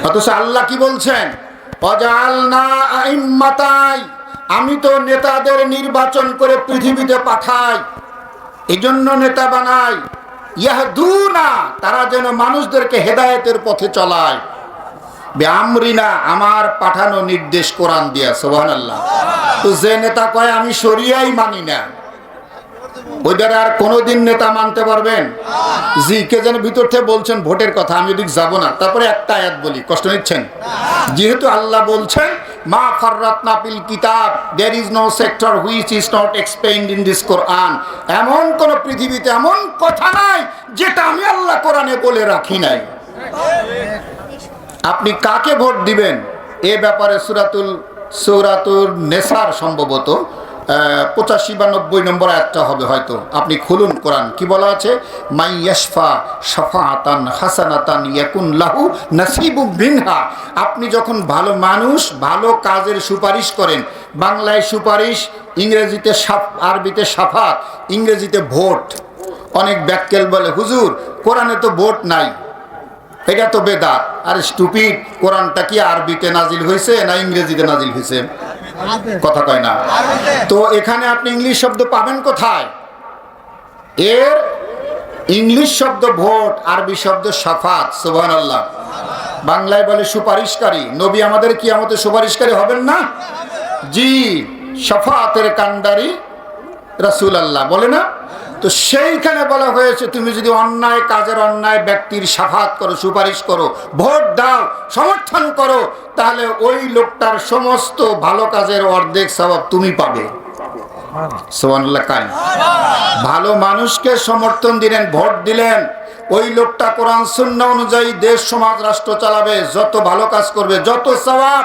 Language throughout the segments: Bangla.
অথচ আল্লাহ কি বলছেন, ওয়াজআলনা আইম্মাতাই, আমি তো নেতাদের নির্বাচন করে পৃথিবীতে পাঠাই, এজন্য নেতা বানাই, ইয়াহদুনা, তারা যেন মানুষদেরকে হেদায়েতের পথে চলায়, বিআমরিনা, আমার পাঠানো নির্দেশ কোরআন দিয়া। সুবহানাল্লাহ। তো যে নেতা কয় আমি শরিয়াই মানি না, ওইটার আর কোনোদিন নেতা মানতে পারবেন? জি, কে যেন ভিতর থেকে বলছেন ভোটের কথা, আমি ওদিক যাব না। তারপরে একটা আয়াত বলি, কষ্ট নিচ্ছেন? যেহেতু আল্লাহ বলছেন মা ফাররাতনা ফিল কিতাব, there is no sector which is not explained in this Quran, এমন কোন পৃথিবীতে এমন কথা নাই যেটা আমি আল্লাহ কোরআনে বলে রাখি নাই। আপনি কাকে ভোট দিবেন এ ব্যাপারে সূরাতুল নেসার সম্ভবত 85 বা 90 নম্বর আয়াতটা হবে হয়তো, আপনি খুলুন কোরআন। কি বলা আছে? মাই ইয়াশফা শাফাআতান হাসানাতান ইয়াকুন লাহু নাসিবুম মিনহা। আপনি যখন ভালো মানুষ, ভালো কাজের সুপারিশ করেন, বাংলায় সুপারিশ, ইংরেজিতে আরবিতে শাফাত, ইংরেজিতে ভোট। অনেক ব্যাককেল বলে হুজুর কোরআনে তো ভোট নাই, এটা তো বেদাত। আর স্টুপিড, কোরআনটা কি আরবিতে নাজিল হয়েছে না ইংরেজিতে নাজিল হয়েছে? কথা কয় না। তো এখানে আপনি ইংলিশ শব্দ পাবেন কোথায়? এর ইংলিশ শব্দ ভোট, আরবি শব্দ শাফাত। সুবহানাল্লাহ। বাংলায় বলে সুপারিশকারী। নবী আমাদের কিয়ামতে সুপারিশকারী হবেন না? জি, শাফাতের কান্ডারি রাসূলুল্লাহ বলে না? তো সেইখানে বলা হয়েছে তুমি যদি অন্যায় কাজের অন্যায় ব্যক্তির শাফাত করো, সুপারিশ করো, ভোট দাও, সমর্থন করো, তাহলে ওই লোকটার সমস্ত ভালো কাজের অর্ধেক সওয়াব তুমি পাবে। সুবহানাল্লাহ। কারণ ভালো মানুষকে সমর্থন দিলেন, ভোট দিলেন, ওই লোকটা কোরআন সুন্নাহ অনুযায়ী দেশ সমাজ রাষ্ট্র চালাবে, যত ভালো কাজ করবে, যত সওয়াব,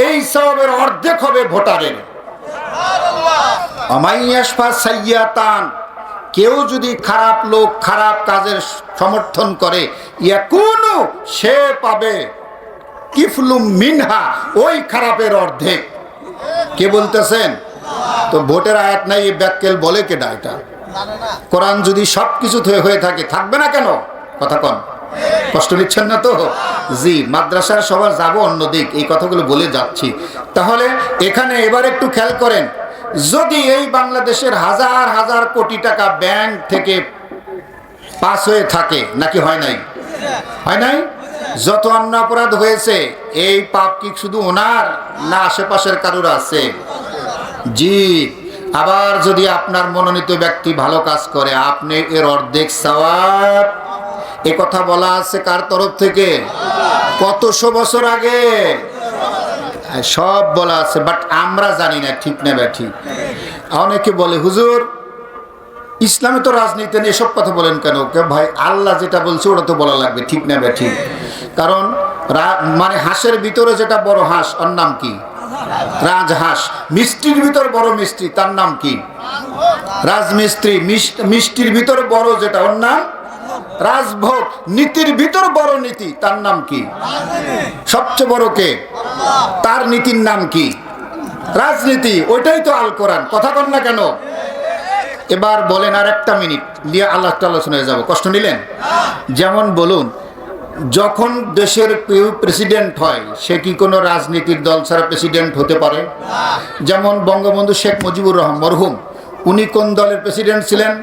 এই সওয়াবের অর্ধেক হবে ভোটারের। আমাইয়াশফা সাইয়াতান, কেউ যদি খারাপ লোক খারাপ কাজের সমর্থন করে, ইয়াকুনু, সে পাবে কিফলুম মিনহা, ওই খারাপের অর্ধেক। কে বলতেছেন? তো ভোটের আয়াত নাই, ব্যাককেল বলে কেডা এটা? কোরআন যদি সবকিছু হয়ে থাকে, থাকবে না কেন? কথা কন, কষ্ট নিচ্ছেন না তো? জি, মাদ্রাসার সবার যাব অন্যদিক, এই কথাগুলো বলে যাচ্ছি। তাহলে এখানে এবার একটু খেয়াল করেন, যদি এই বাংলাদেশের হাজার হাজার কোটি টাকা ব্যাংক থেকে পাস হয়ে থাকে, নাকি হয় নাই? হয় নাই? যত অন্য অপরাধ হয়েছে, এই পাপ কি শুধু ওনার না আশেপাশের কারোর আছে? জি। আবার যদি আপনার মনোনীত ব্যক্তি ভালো কাজ করে, আপনি এর অর্ধেক সওয়াব। এ কথা বলা আছে কার তরফ থেকে? কতশো বছর আগে সব বলা আছে, বাট আমরা জানি না ঠিক না ব্যাঠিক। অনেকে বলে হুজুর ইসলামে তো রাজনীতি নেই, এসব কথা বলেন কেন? ভাই আল্লাহ যেটা বলছে ওটা তো বলা লাগবে, ঠিক না ব্যাঠিক? কারণ মানে হাঁসের ভিতরে যেটা বড় হাঁস, ওর নাম কি? রাজহাঁস। মিষ্টির ভিতর বড় মিষ্টি, তার নাম কি? রাজমিস্ত্রি। মিষ্টির ভিতর বড় যেটা, ওর নাম রাজভোগ। নীতির ভিতর বড় নীতি, তার নাম কি? সবচেয়ে বড় কে? তার নীতির নাম কি? রাজনীতি। ওইটাই তো আল কোরআন। কথা কন না কেন? এবার বলেন, আর একটা মিনিট দিয়ে আল্লাহ আলোচনায় যাব, কষ্ট নিলেন? যেমন বলুন, যখন দেশের কেউ প্রেসিডেন্ট হয়, সে কি কোনো রাজনীতির দল ছাড়া প্রেসিডেন্ট হতে পারে? যেমন বঙ্গবন্ধু শেখ মুজিবুর রহমান মরহুম, উনি কোন দলের প্রেসিডেন্ট ছিলেন?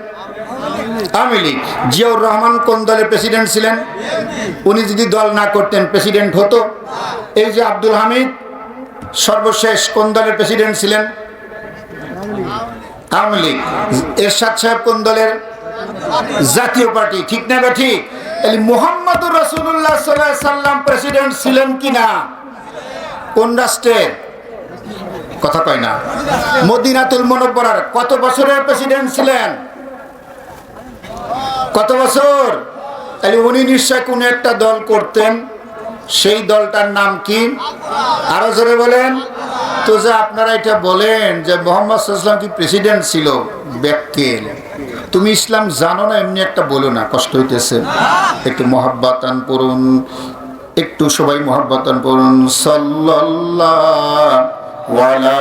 আওয়ামী লীগ। জিয়াউর রহমান কোন দলের প্রেসিডেন্ট ছিলেন? উনি যদি দল না করতেন প্রেসিডেন্ট হতো? এই যে আব্দুল হামিদ সর্বশেষ কোন দলের প্রেসিডেন্ট ছিলেন? আওয়ামী লীগ। এরশাদ সাহেব কোন দলের? জাতীয় পার্টি। ঠিক না বা ঠিক? মুহাম্মদুর রাসূলুল্লাহ সাল্লাল্লাহু আলাইহি সাল্লাম প্রেসিডেন্ট ছিলেন কিনা? কোন রাষ্ট্রের? কথা কয় না। মদিনাতুল মুনাওয়ারার কত বছরের প্রেসিডেন্ট ছিলেন? কত বছর? তাহলে উনি নিশ্চয় কোন একটা দল করতেন, সেই দলটার নাম কি? আরো জোরে বলেন তো। যে আপনারা এটা বলেন যে মুহাম্মদ সাল্লাল্লাহু আলাইহি ওয়াসাল্লাম কি প্রেসিডেন্ট ছিল? ব্যাককেল। তুমি ইসলাম জানো না এমনি একটা বলো না, কষ্ট হইতেছে। একটু মহাব্বাতান পড়ুন, একটু সবাই মহাব্বাতান পড়ুন। সাল্লাল্লাহু আলা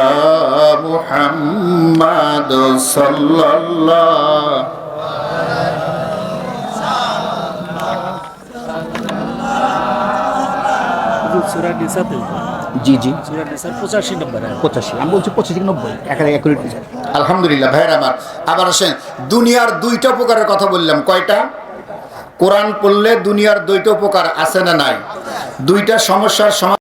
মুহাম্মাদ সাল্লাল্লাহু সূরা নিসাতে জি জি সূরা নিসার 85 নম্বর আয়াত। 85, আমি বলছি 85 থেকে 90 একেবারে অ্যাকুরেট। আলহামদুলিল্লাহ ভাইয়ের আমার। আবার আসেন, দুনিয়ার দুইটা উপকারের কথা বললাম, কয়টা? কোরআন পড়লে দুনিয়ার দুইটা উপকার আছে না নাই? দুইটা সমস্যার সমাধান